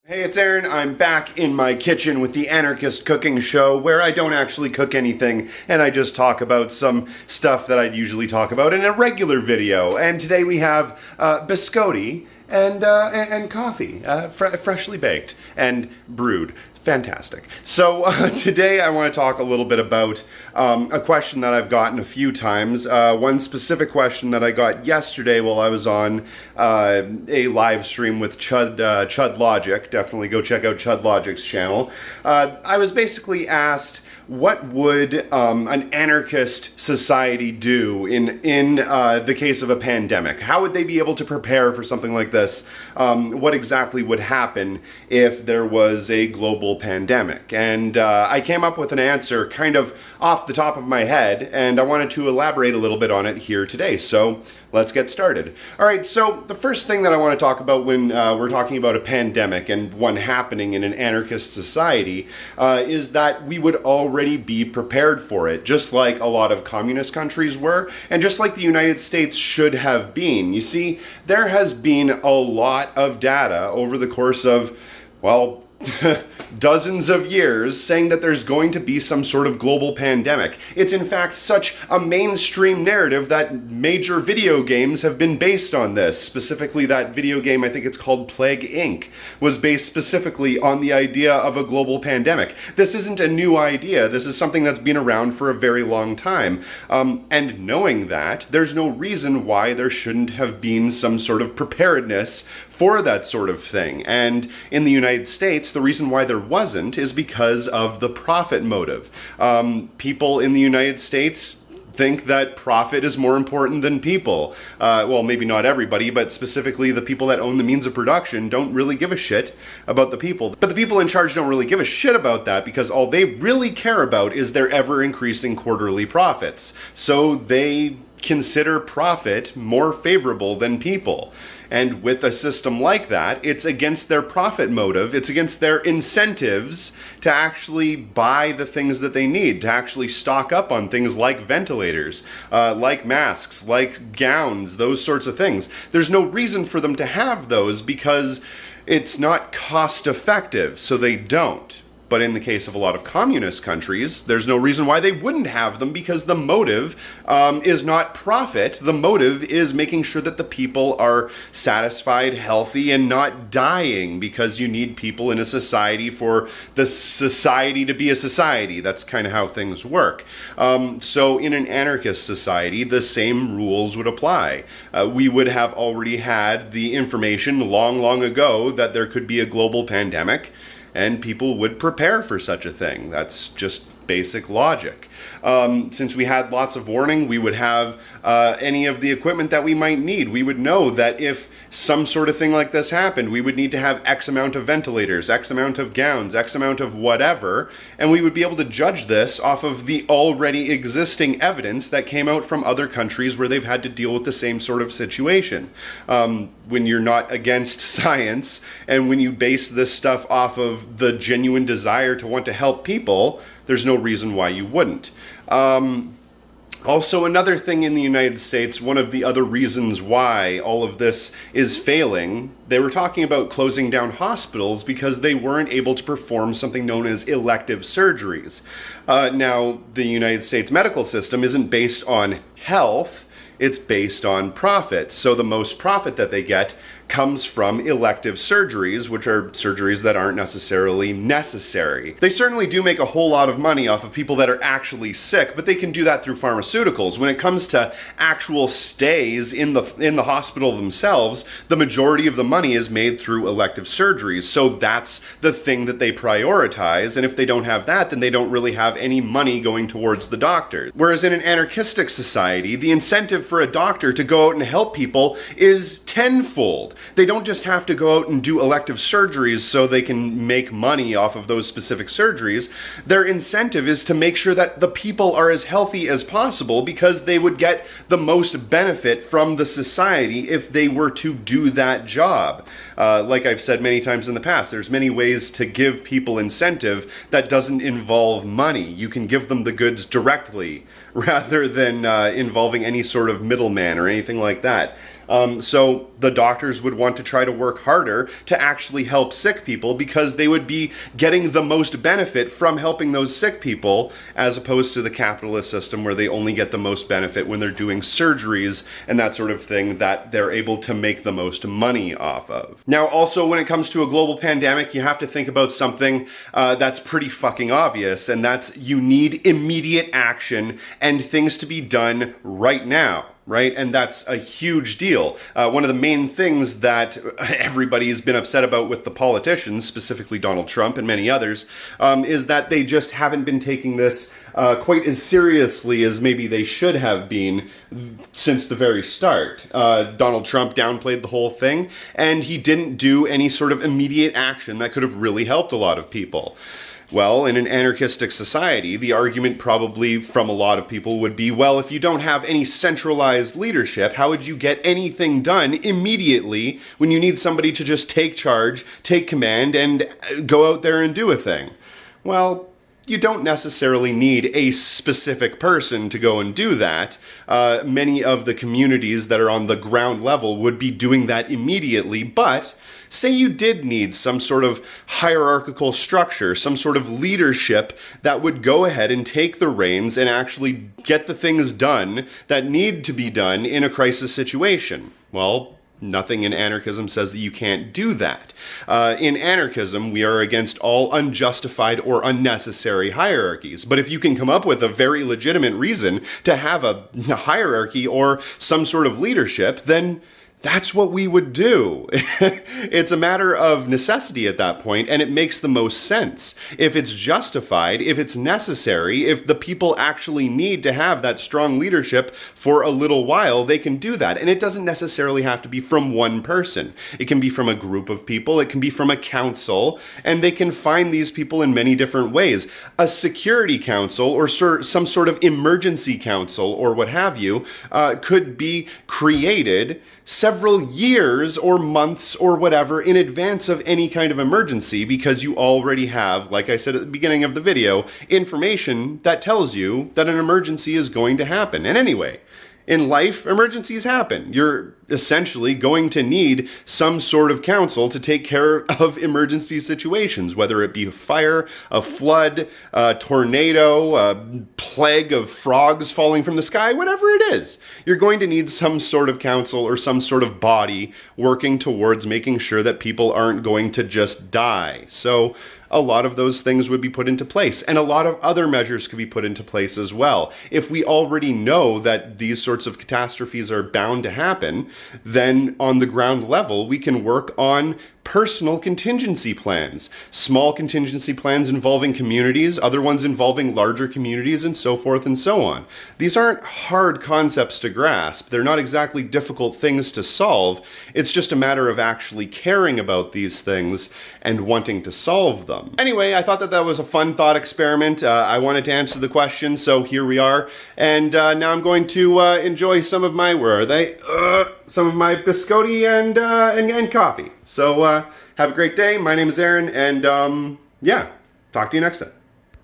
Hey, it's Aaron. I'm back in my kitchen with the Anarchist cooking show where I don't actually cook anything and I just talk about some stuff that I'd usually talk about in a regular video. And today we have biscotti and coffee, freshly baked and brewed. Fantastic. So today I want to talk a little bit about a question that I've gotten a few times. One specific question that I got yesterday while I was on a live stream with Chud Logic. Definitely go check out Chud Logic's channel. I was basically asked, what would an anarchist society do in the case of a pandemic? How would they be able to prepare for something like this? What exactly would happen if there was a global pandemic? And I came up with an answer kind of off the top of my head, and I wanted to elaborate a little bit on it here today. So let's get started. All right, so the first thing that I want to talk about when we're talking about a pandemic and one happening in an anarchist society is that we would already be prepared for it, just like a lot of communist countries were, and just like the United States should have been. You see, there has been a lot of data over the course of, well, dozens of years saying that there's going to be some sort of global pandemic. It's in fact such a mainstream narrative that major video games have been based on this. Specifically, that video game, I think it's called Plague Inc., was based specifically on the idea of a global pandemic. This isn't a new idea. This is something that's been around for a very long time. And knowing that, there's no reason why there shouldn't have been some sort of preparedness for that sort of thing. And in the United States, the reason why there wasn't is because of the profit motive. People in the United States think that profit is more important than people. Well, maybe not everybody, but specifically the people that own the means of production don't really give a shit about the people. But the people in charge don't really give a shit about that because all they really care about is their ever-increasing quarterly profits. So they consider profit more favorable than people. And with a system like that, it's against their profit motive, it's against their incentives to actually buy the things that they need, to actually stock up on things like ventilators, like masks, like gowns, those sorts of things. There's no reason for them to have those because it's not cost effective, so they don't. But in the case of a lot of communist countries, there's no reason why they wouldn't have them because the motive is not profit. The motive is making sure that the people are satisfied, healthy, and not dying, because you need people in a society for the society to be a society. That's kind of how things work. So in an anarchist society, the same rules would apply. We would have already had the information long, long ago that there could be a global pandemic, and people would prepare for such a thing. That's just basic logic. Since we had lots of warning, we would have any of the equipment that we might need. We would know that if some sort of thing like this happened, we would need to have X amount of ventilators, X amount of gowns, X amount of whatever, and we would be able to judge this off of the already existing evidence that came out from other countries where they've had to deal with the same sort of situation. When you're not against science, and when you base this stuff off of the genuine desire to want to help people, there's no reason why you wouldn't. Also, another thing in the United States, one of the other reasons why all of this is failing, they were talking about closing down hospitals because they weren't able to perform something known as elective surgeries. Now, the United States medical system isn't based on health, it's based on profit. So the most profit that they get comes from elective surgeries, which are surgeries that aren't necessarily necessary. They certainly do make a whole lot of money off of people that are actually sick, but they can do that through pharmaceuticals. When it comes to actual stays in the hospital themselves, the majority of the money is made through elective surgeries. So that's the thing that they prioritize, and if they don't have that, then they don't really have any money going towards the doctor. Whereas in an anarchistic society, the incentive for a doctor to go out and help people is tenfold. They don't just have to go out and do elective surgeries so they can make money off of those specific surgeries. Their incentive is to make sure that the people are as healthy as possible because they would get the most benefit from the society if they were to do that job. Like I've said many times in the past, there's many ways to give people incentive that doesn't involve money. You can give them the goods directly rather than involving any sort of middleman or anything like that. So the doctors would want to try to work harder to actually help sick people because they would be getting the most benefit from helping those sick people, as opposed to the capitalist system where they only get the most benefit when they're doing surgeries and that sort of thing that they're able to make the most money off of. Now, also, when it comes to a global pandemic, you have to think about something that's pretty fucking obvious, and that's you need immediate action and things to be done right now. Right? And that's a huge deal. One of the main things that everybody's been upset about with the politicians, specifically Donald Trump and many others, is that they just haven't been taking this quite as seriously as maybe they should have been since the very start. Donald Trump downplayed the whole thing, and he didn't do any sort of immediate action that could have really helped a lot of people. Well, in an anarchistic society, the argument probably from a lot of people would be, well, if you don't have any centralized leadership, how would you get anything done immediately when you need somebody to just take charge, take command, and go out there and do a thing? Well, you don't necessarily need a specific person to go and do that. Many of the communities that are on the ground level would be doing that immediately, but say you did need some sort of hierarchical structure, some sort of leadership that would go ahead and take the reins and actually get the things done that need to be done in a crisis situation. Well, nothing in anarchism says that you can't do that. In anarchism, we are against all unjustified or unnecessary hierarchies. But if you can come up with a very legitimate reason to have a hierarchy or some sort of leadership, then that's what we would do. It's a matter of necessity at that point, and it makes the most sense. If it's justified, if it's necessary, if the people actually need to have that strong leadership for a little while, they can do that. And it doesn't necessarily have to be from one person. It can be from a group of people, it can be from a council, and they can find these people in many different ways. A security council or some sort of emergency council or what have you could be created several years or months or whatever in advance of any kind of emergency, because you already have, like I said at the beginning of the video, information that tells you that an emergency is going to happen. And anyway, in life, emergencies happen. You're essentially going to need some sort of council to take care of emergency situations, whether it be a fire, a flood, a tornado, a plague of frogs falling from the sky, whatever it is. You're going to need some sort of council or some sort of body working towards making sure that people aren't going to just die. So a lot of those things would be put into place, and a lot of other measures could be put into place as well. If we already know that these sorts of catastrophes are bound to happen, then on the ground level, we can work on personal contingency plans, small contingency plans involving communities, other ones involving larger communities, and so forth and so on. These aren't hard concepts to grasp. They're not exactly difficult things to solve. It's just a matter of actually caring about these things and wanting to solve them. Anyway, I thought that that was a fun thought experiment. I wanted to answer the question, so here we are. And now I'm going to enjoy some of my, where are they? Some of my biscotti and coffee. So have a great day. My name is Aaron, and yeah, talk to you next time.